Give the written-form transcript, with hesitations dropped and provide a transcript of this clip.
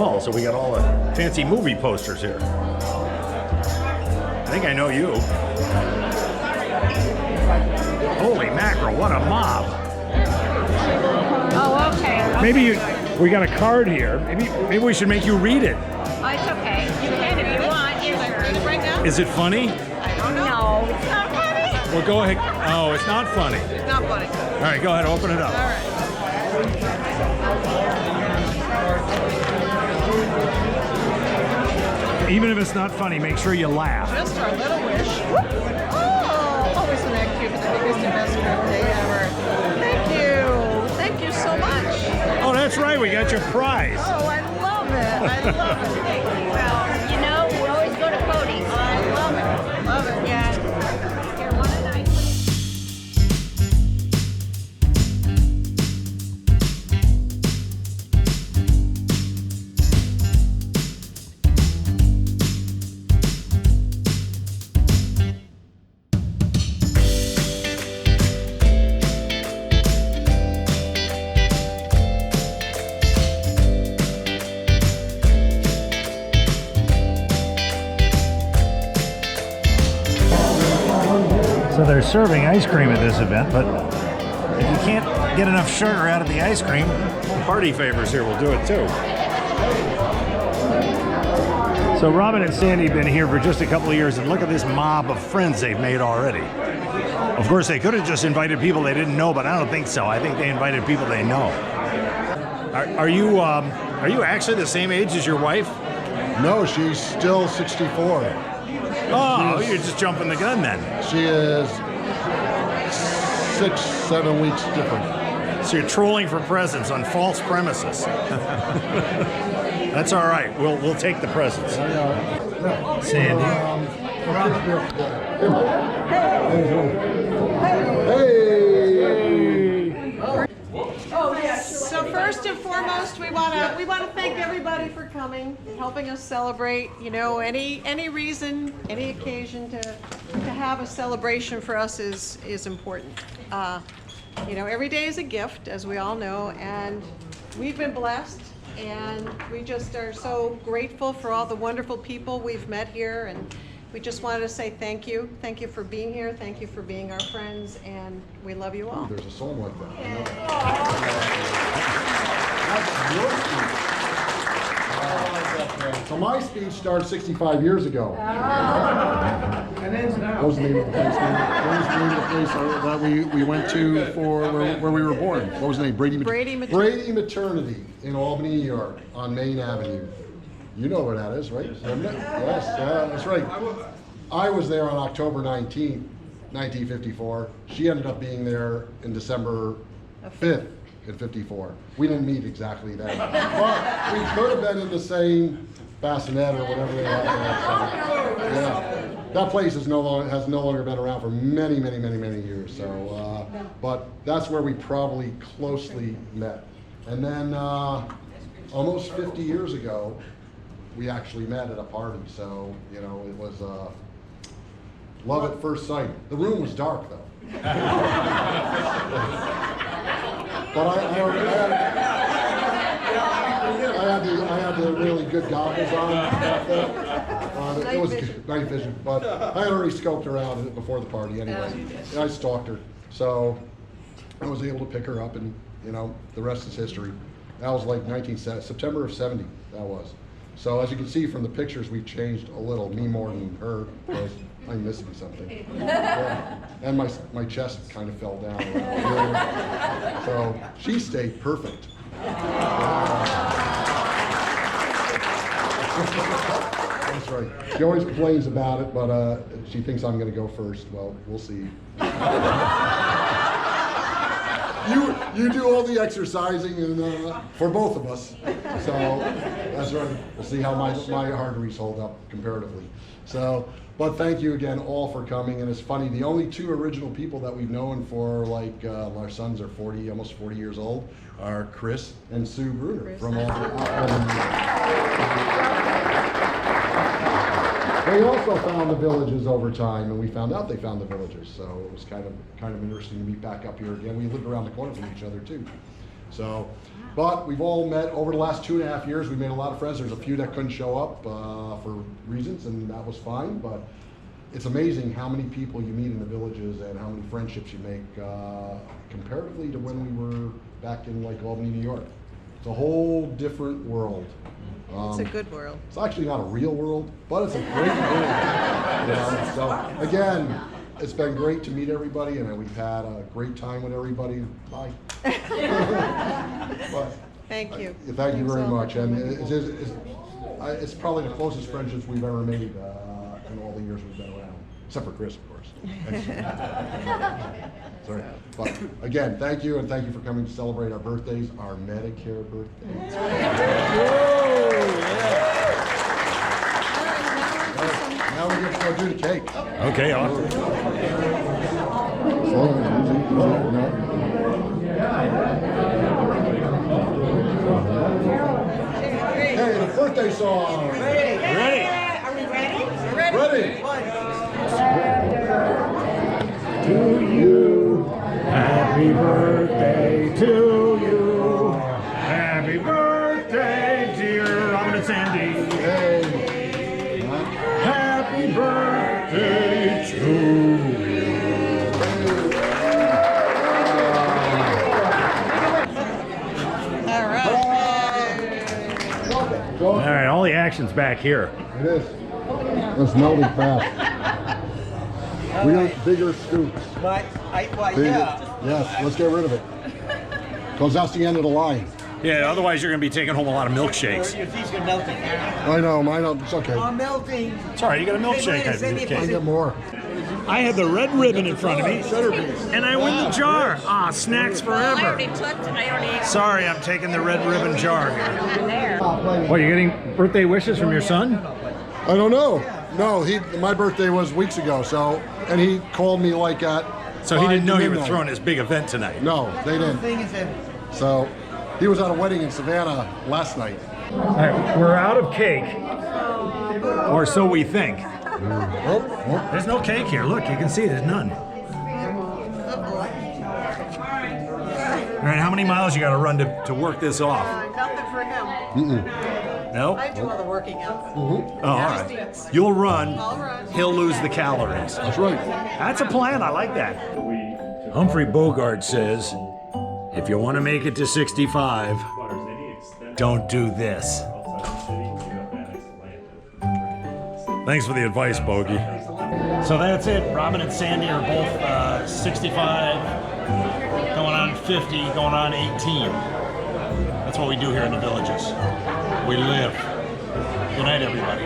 wall, so we got all the fancy movie posters here. I think I know you. Holy mackerel, what a mob. Oh, okay. Maybe we got a card here. Maybe we should make you read it. Oh, it's okay. You can if you want. Right now? Is it funny? I don't know. No, it's not funny. Well, go ahead. Oh, it's not funny. It's not funny. All right, go ahead, open it up. All right. Even if it's not funny, make sure you laugh. Just our little wish. Oh, isn't that cute? The biggest investment day ever. Thank you so much. Oh, that's right, we got your prize. Oh, I love it. Well, you know, we always go to Cody's. I love it. Love it. Yeah. Here, one and I. So they're serving ice cream at this event, but if you can't get enough sugar out of the ice cream, the party favors here will do it too. So Robin and Sandy have been here for just a couple of years, and look at this mob of friends they've made already. Of course, they could have just invited people they didn't know, but I don't think so. I think they invited people they know. Are you actually the same age as your wife? No, she's still 64. Oh, you're just jumping the gun then. She is 6-7 weeks different. So you're trolling for presents on false premises. That's all right. We'll take the presents. Sandy. So first and foremost, we want to thank everybody for coming, helping us celebrate. You know, any reason, any occasion to have a celebration for us is important. You know, every day is a gift, as we all know, and we've been blessed, and we just are so grateful for all the wonderful people we've met here, and we just wanted to say thank you. Thank you for being here. Thank you for being our friends, and we love you all. There's a song like that. So my speech started 65 years ago. What was the name of the place? What was the name of the place that we went to for where we were born? What was the name? Brady Maternity in Albany, New York, on Main Avenue. You know where that is, right? Yes, that's right. I was there on October 19th, 1954. She ended up being there in December 5th in 54. We didn't meet exactly then. But we could have been in the same bassinet or whatever they had. Yeah. That place has no longer been around for many years. So, but that's where we probably closely met. And then almost 50 years ago, we actually met at a party. So, you know, it was love at first sight. The room was dark though. But I had the really good goggles on. It was night vision, but I had already scoped her out before the party anyway. And I stalked her, so I was able to pick her up, and you know, the rest is history. That was like September of '70. That was. So as you can see from the pictures, we've changed a little. Me more than her, because I'm missing something. Yeah. And my chest kind of fell down around here. So she stayed perfect. That's right. She always complains about it, but she thinks I'm going to go first. Well, we'll see. You do all the exercising and for both of us. So that's right. We'll see how my arteries hold up comparatively. So, but thank you again all for coming. And it's funny, the only two original people that we've known for like our sons are almost 40 years old are Chris and Sue Bruner from They also found the villages over time, and we found out they found the villages. So it was kind of interesting to meet back up here again. We lived around the corner from each other too. So But we've all met over the last 2.5 years. We made a lot of friends. There's a few that couldn't show up for reasons, and that was fine. But it's amazing how many people you meet in the villages and how many friendships you make comparatively to when we were back in like Albany, New York. It's a whole different world. It's a good world. It's actually not a real world, but it's a great world. You know? So again, it's been great to meet everybody, and we've had a great time with everybody. Bye. But, Thank you. thank you very much, and it's probably the closest friendships we've ever made in all the years we've been around, except for Chris, of course. Sorry. But again, thank you, and thank you for coming to celebrate our birthdays, our Medicare birthdays. Now we get to go do the cake. Okay, awesome. Hey, the birthday song. Ready? Are we ready? Ready? To you, happy birthday to you. Happy birthday, dear Robin and Sandy. Hey. Happy birthday to you. All right. All right, all the action's back here. It is. It's melting fast. We got bigger scoops. Bigger. Yes, let's get rid of it. Because that's the end of the line. Yeah, otherwise you're going to be taking home a lot of milkshakes. These are melting. I know, mine, it's okay. I'm melting. It's all right, you got a milkshake. I get more. I had the red ribbon in front of me, and I win the jar. Ah, snacks I forever. already took, I already Sorry, I'm taking the red ribbon jar here. there. What, you getting birthday wishes from your son? I don't know. No, my birthday was weeks ago, and he called me like at So he didn't know you were midnight. throwing this big event tonight. No, they didn't. Thing is that So he was at a wedding in Savannah last night. All right, we're out of cake, or so we think. Oh, There's no cake here. Look, you can see there's none. All right, how many miles you got to run to work this off? Nothing for him. No? I do all the working out. Oh, all right. You'll run. I'll run. He'll lose the calories. that's right. That's a plan. I like that. Humphrey Bogart says, if you want to make it to 65, don't do this. Thanks for the advice, Bogey. So that's it. Robin and Sandy are both 65, going on 50, going on 18. That's what we do here in the villages. We live. Good night, everybody.